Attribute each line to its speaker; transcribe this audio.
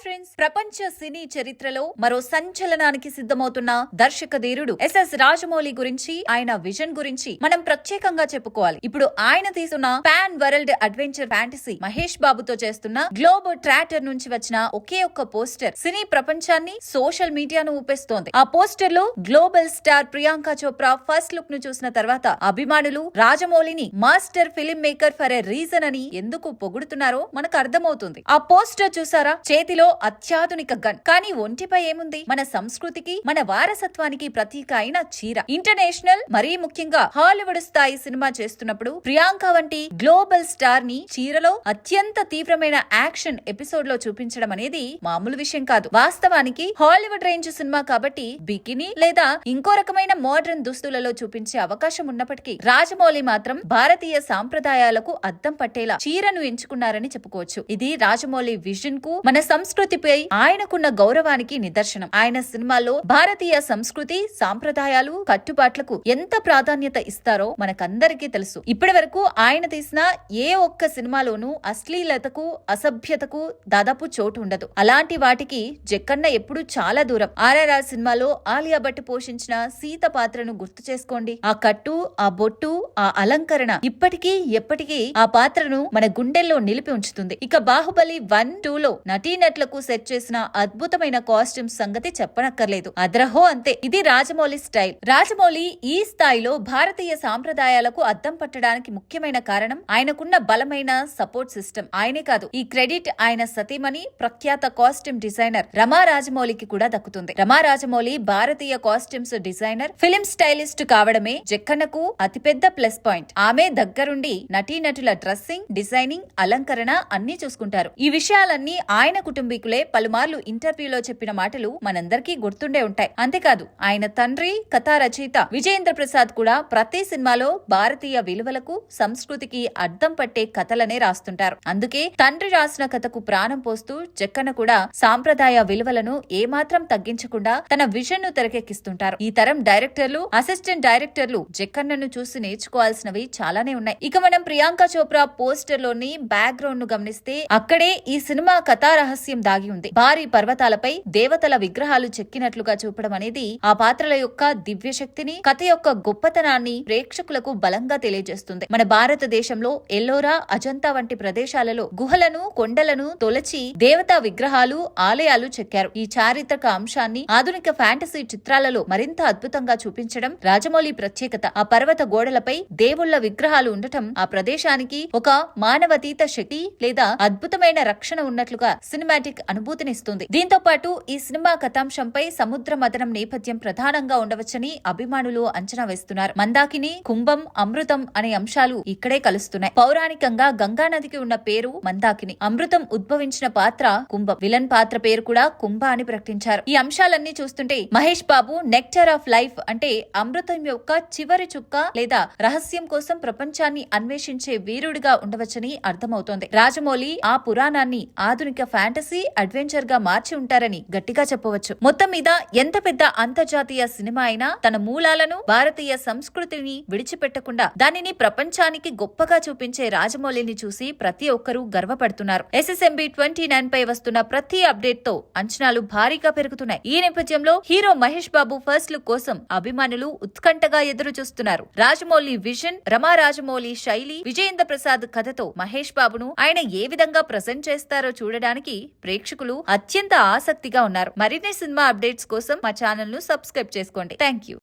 Speaker 1: Friends, ప్రపంచ సినీ చరిత్రలో మరో సంచలనానికి సిద్ధమవుతున్న దర్శక ధీరుడు ఎస్ఎస్ రాజమౌళి గురించి, ఆయన విజన్ గురించి మనం ప్రత్యేకంగా చెప్పుకోవాలి. ఇప్పుడు ఆయన తీస్తున్న pan world adventure fantasy Mahesh బాబుతో చేస్తున్న గ్లోబ్ ట్రాటర్ నుంచి వచ్చిన ఒకే ఒక్క పోస్టర్ సినీ ప్రపంచాన్ని, సోషల్ మీడియాను ఊపేస్తోంది. ఆ పోస్టర్ లో global star Priyanka Chopra first look ను చూసిన తర్వాత అభిమానులు రాజమౌళిని master film maker for a reason అని ఎందుకు పొగుడుతున్నారో మనకు అర్థమవుతుంది. ఆ పోస్టర్ చూసారా? చేతిలో అత్యాధునిక గన్, కానీ ఒంటిపై ఏముంది? మన సంస్కృతికి, మన వారసత్వానికి ప్రతీక అయిన చీర. ఇంటర్నేషనల్, మరీ ముఖ్యంగా హాలీవుడ్ స్థాయి సినిమా చేస్తున్నప్పుడు ప్రియాంక వంటి గ్లోబల్ స్టార్ ని చీరలో అత్యంత తీవ్రమైన యాక్షన్ ఎపిసోడ్ లో చూపించడం అనేది మామూలు విషయం కాదు. వాస్తవానికి హాలీవుడ్ రేంజ్ సినిమా కాబట్టి బికినీ లేదా ఇంకో రకమైన మోడర్న్ దుస్తులలో చూపించే అవకాశం ఉన్నప్పటికీ రాజమౌళి మాత్రం భారతీయ సాంప్రదాయాలకు అద్దం పట్టేలా చీరను ఎంచుకున్నారని చెప్పుకోవచ్చు. ఇది రాజమౌళి విజన్ కు, మన సంస్కృతిపై ఆయనకున్న గౌరవానికి నిదర్శనం. ఆయన సినిమాల్లో భారతీయ సంస్కృతి, సాంప్రదాయాలు, కట్టుబాట్లకు ఎంత ప్రాధాన్యత ఇస్తారో మనకందరికీ తెలుసు. ఇప్పటి వరకు ఆయన తీసిన ఏ ఒక్క సినిమాలోనూ అశ్లీలతకు, అసభ్యతకు దాదాపు చోటు ఉండదు. అలాంటి వాటికి జక్కన్న ఎప్పుడు చాలా దూరం. ఆర్ఆర్ఆర్ సినిమాలో ఆలియా భట్ పోషించిన సీత పాత్రను గుర్తు చేసుకోండి. ఆ కట్టు, ఆ బొట్టు, ఆ అలంకరణ ఇప్పటికీ ఎప్పటికీ ఆ పాత్రను మన గుండెల్లో నిలిపి ఉంచుతుంది. ఇక బాహుబలి 1, 2లో నటీనటులకు సెట్ చేసిన అద్భుతమైన కాస్ట్యూమ్స్ సంగతి చెప్పనక్కర్లేదు. అద్రహో అంతే. ఇది రాజమౌళి స్టైల్. రాజమౌళి ఈ స్థాయిలో భారతీయ సాంప్రదాయాలకు అద్దం పట్టడానికి ముఖ్యమైన కారణం ఆయనకున్న బలమైన సపోర్ట్ సిస్టమ్. ఆయనే కాదు, ఈ క్రెడిట్ ఆయన సతీమణి, ప్రఖ్యాత కాస్ట్యూమ్ డిజైనర్ రమా రాజమౌళికి కూడా దక్కుతుంది. రమా రాజమౌళి భారతీయ కాస్ట్యూమ్స్ డిజైనర్, ఫిలిం స్టైలిస్ట్ కావడమే జక్కన్నకు అతిపెద్ద ప్లస్ పాయింట్. ఆమె దగ్గరుండి నటీనటుల డ్రెస్సింగ్, డిజైనింగ్, అలంకరణ అన్ని చూసుకుంటారు. ఈ విషయాలన్నీ ఆయన కుటుంబీకులే పలుమార్లు ఇంటర్వ్యూలో చెప్పిన మాటలు మనందరికీ గుర్తుండే ఉంటాయి. అంతేకాదు, ఆయన తండ్రి, కథా రచయిత విజయేంద్ర ప్రసాద్ కూడా ప్రతి సినిమాలో భారతీయ విలువలకు, సంస్కృతికి అద్దం పట్టే కథలనే రాస్తుంటారు. అందుకే తండ్రి రాసిన కథకు ప్రాణం పోస్తూ జక్కన్న కూడా సాంప్రదాయ విలువలను ఏమాత్రం తగ్గించకుండా తన విజన్ ను తెరకెక్కిస్తుంటారు. ఈ తరం డైరెక్టర్లు, అసిస్టెంట్ డైరెక్టర్లు జక్కన్నను చూసి నేర్చుకోవాల్సినవి చాలానే ఉన్నాయి. ఇక మనం ప్రియాంక చోప్రా పోస్టర్ లోని బ్యాక్ గ్రౌండ్ ను గమనిస్తే అక్కడే ఈ సినిమా కథా రహస్యం దాగి ఉంది. భారీ పర్వతాలపై దేవతల విగ్రహాలు చెక్కినట్లుగా చూపడం అనేది ఆ పాత్రల యొక్క దివ్య శక్తిని, కథ యొక్క గొప్పతనాన్ని ప్రేక్షకులకు బలంగా తెలియజేస్తుంది. మన భారతదేశంలో ఎల్లోరా, అజంతా వంటి ప్రదేశాలలో గుహలను, కొండలను తొలచి దేవతా విగ్రహాలు, ఆలయాలు చెక్కారు. ఈ చారిత్రక అంశాన్ని ఆధునిక ఫ్యాంటసీ చిత్రాలలో మరింత అద్భుతంగా చూపించడం రాజమౌళి ప్రత్యేకత. ఆ పర్వత గోడలపై దేవుళ్ల విగ్రహాలు ఉండటం ఆ ప్రదేశానికి ఒక మానవతీత శక్తి లేదా అద్భుతమైన రక్షణ ఉన్నట్లుగా సినిమాటిక్ అనుభూతినిస్తుంది. దీంతో పాటు ఈ సినిమా కథాంశంపై సముద్ర మథనం నేపథ్యం ప్రధానంగా ఉండవచ్చని అభిమానులు అంచనా వేస్తున్నారు. మందాకిని, కుంభం, అమృతం అనే అంశాలు ఇక్కడే కలుస్తున్నాయి. పౌరాణికంగా గంగా నదికి ఉన్న పేరు మందాకిని, అమృతం ఉద్భవించిన పాత్ర కుంభం, విలన్ పాత్ర పేరు కూడా కుంభ అని ప్రకటించారు. ఈ అంశాలన్నీ చూస్తుంటే Mahesh Babu nectar of life అంటే అమృతం యొక్క చివరి చుక్క లేదా రహస్యం కోసం ప్రపంచాన్ని అన్వేషించే వీరుడిగా ఉండవచ్చని అర్థమవుతోంది. రాజమౌళి ఆ పురాణాన్ని ఆధునిక ఫ్యాంటసీ అడ్వెంచర్ గా మార్చి ఉంటారని గట్టిగా చెప్పవచ్చు. మొత్తం మీద ఎంత పెద్ద అంతర్జాతీయ సినిమా అయినా తన మూలాలను, భారతీయ సంస్కృతిని విడిచిపెట్టకుండా దానిని ప్రపంచానికి గొప్పగా చూపించే రాజమౌళిని చూసి ప్రతి ఒక్కరూ గర్వపడుతున్నారు. SSMB 29 పై వస్తున్న ప్రతి అప్డేట్ తో అంచనాలు భారీగా పెరుగుతున్నాయి. ఈ నేపథ్యంలో hero Mahesh Babu first look కోసం అభిమానులు ఉత్కంఠగా ఎదురు చూస్తున్నారు. రాజమౌళి విజన్, రమా రాజమౌళి శైలి, విజయేంద్ర ప్రసాద్ కథతో మహేష్ బాబును ఆయన ఏ విధంగా ప్రజెంట్ చేస్తారో చూడడానికి ప్రేక్షకులు అత్యంత ఆసక్తిగా ఉన్నారు. మరిన్ని సినిమా అప్డేట్స్ కోసం మా ఛానల్ ను సబ్స్క్రైబ్ చేసుకోండి. Thank you.